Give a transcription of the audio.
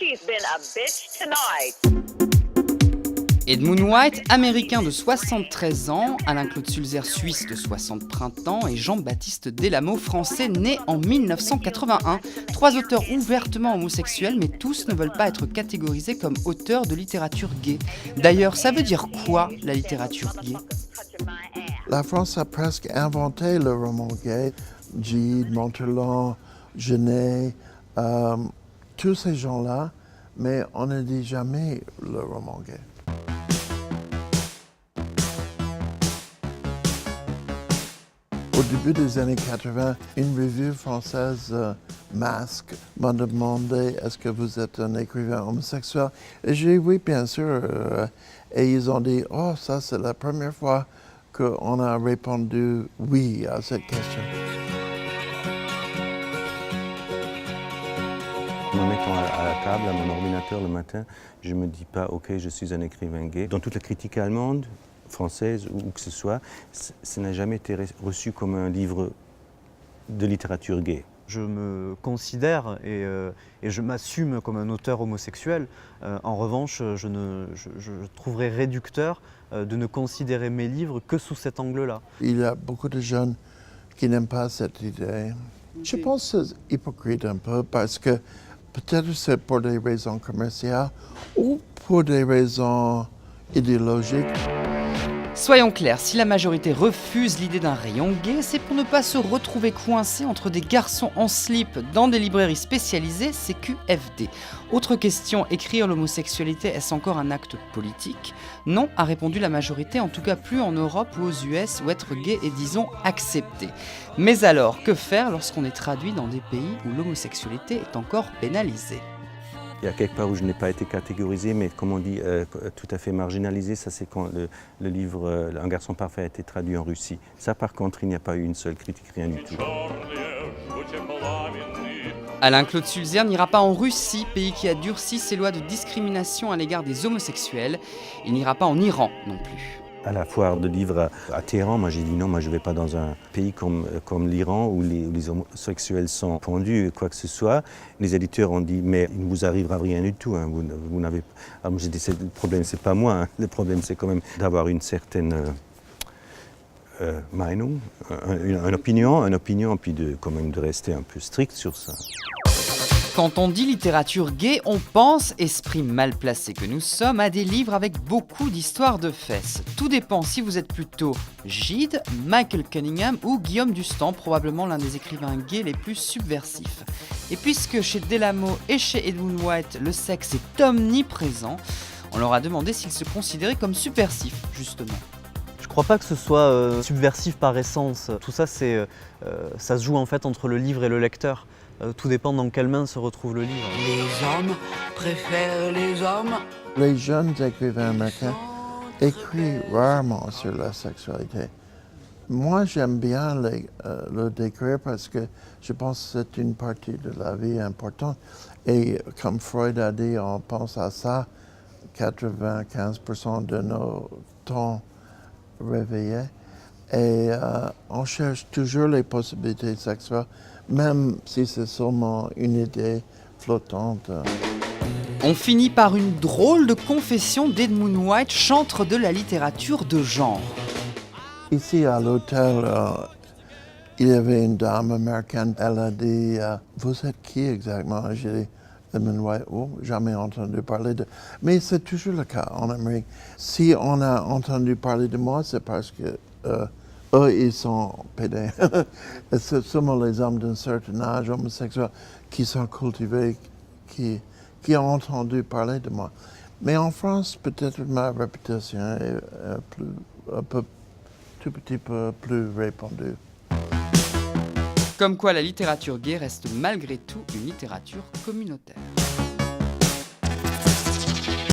she's been a bitch tonight. Edmund White, américain de 73 ans, Alain-Claude Sulzer, suisse de 60 printemps et Jean-Baptiste Delamo, français, né en 1981. Trois auteurs ouvertement homosexuels, mais tous ne veulent pas être catégorisés comme auteurs de littérature gay. D'ailleurs, ça veut dire quoi, la littérature gay ? La France a presque inventé le roman gay. Gide, Monterland, Genet, tous ces gens-là, mais on ne dit jamais le roman gay. Au début des années 80, une revue française, Masque, m'a demandé « Est-ce que vous êtes un écrivain homosexuel ?» Et j'ai dit « Oui, bien sûr. » Et ils ont dit « Oh, ça c'est la première fois qu'on a répondu « oui » à cette question. En me mettant à la table, à mon ordinateur le matin, je ne me dis pas « Ok, je suis un écrivain gay ». Dans toute la critique allemande, française ou que ce soit, ça n'a jamais été reçu comme un livre de littérature gay. Je me considère et je m'assume comme un auteur homosexuel. En revanche, je trouverais réducteur de ne considérer mes livres que sous cet angle-là. Il y a beaucoup de jeunes qui n'aiment pas cette idée. Je pense que c'est hypocrite un peu parce que peut-être c'est pour des raisons commerciales ou pour des raisons idéologiques. Soyons clairs, si la majorité refuse l'idée d'un rayon gay, c'est pour ne pas se retrouver coincé entre des garçons en slip dans des librairies spécialisées, CQFD. Autre question, écrire l'homosexualité, est-ce encore un acte politique ? Non, a répondu la majorité, en tout cas plus en Europe ou aux US, où être gay est, disons, accepté. Mais alors, que faire lorsqu'on est traduit dans des pays où l'homosexualité est encore pénalisée ? Il y a quelque part où je n'ai pas été catégorisé, mais comme on dit, tout à fait marginalisé, ça c'est quand le livre Un garçon parfait a été traduit en Russie. Ça par contre, il n'y a pas eu une seule critique, rien du tout. Alain-Claude Sulzer n'ira pas en Russie, pays qui a durci ses lois de discrimination à l'égard des homosexuels. Il n'ira pas en Iran non plus. À la foire de livres à Téhéran, moi j'ai dit non, moi je ne vais pas dans un pays comme l'Iran où les homosexuels sont pendus, quoi que ce soit. Les éditeurs ont dit mais il ne vous arrivera rien du tout. Hein, vous n'avez... Alors j'ai dit le problème c'est pas moi, hein, le problème c'est quand même d'avoir une certaine Meinung, une opinion, puis quand même de rester un peu strict sur ça. Quand on dit littérature gay, on pense, esprit mal placé que nous sommes, à des livres avec beaucoup d'histoires de fesses. Tout dépend si vous êtes plutôt Gide, Michael Cunningham ou Guillaume Dustan, probablement l'un des écrivains gays les plus subversifs. Et puisque chez Delamo et chez Edmund White, le sexe est omniprésent, on leur a demandé s'ils se considéraient comme subversifs, justement. Je ne crois pas que ce soit subversif par essence. Tout ça, ça se joue en fait entre le livre et le lecteur. Tout dépend dans quelle main se retrouve le livre. Les hommes préfèrent les hommes. Les jeunes écrivains américains écrivent rarement sur la sexualité. Moi, j'aime bien le décrire parce que je pense que c'est une partie de la vie importante. Et comme Freud a dit, on pense à ça 95% de nos temps réveillés. Et on cherche toujours les possibilités sexuelles, même si c'est seulement une idée flottante. On finit par une drôle de confession d'Edmund White, chantre de la littérature de genre. Ici à l'hôtel, il y avait une dame américaine, elle a dit « Vous êtes qui exactement ?» J'ai dit « Edmund White, oh, jamais entendu parler de... » Mais c'est toujours le cas en Amérique. Si on a entendu parler de moi, c'est parce que eux, ils sont pédés. C'est seulement les hommes d'un certain âge homosexuels qui sont cultivés, qui ont entendu parler de moi. Mais en France, peut-être ma réputation est tout petit peu plus répandue. Comme quoi la littérature gay reste malgré tout une littérature communautaire.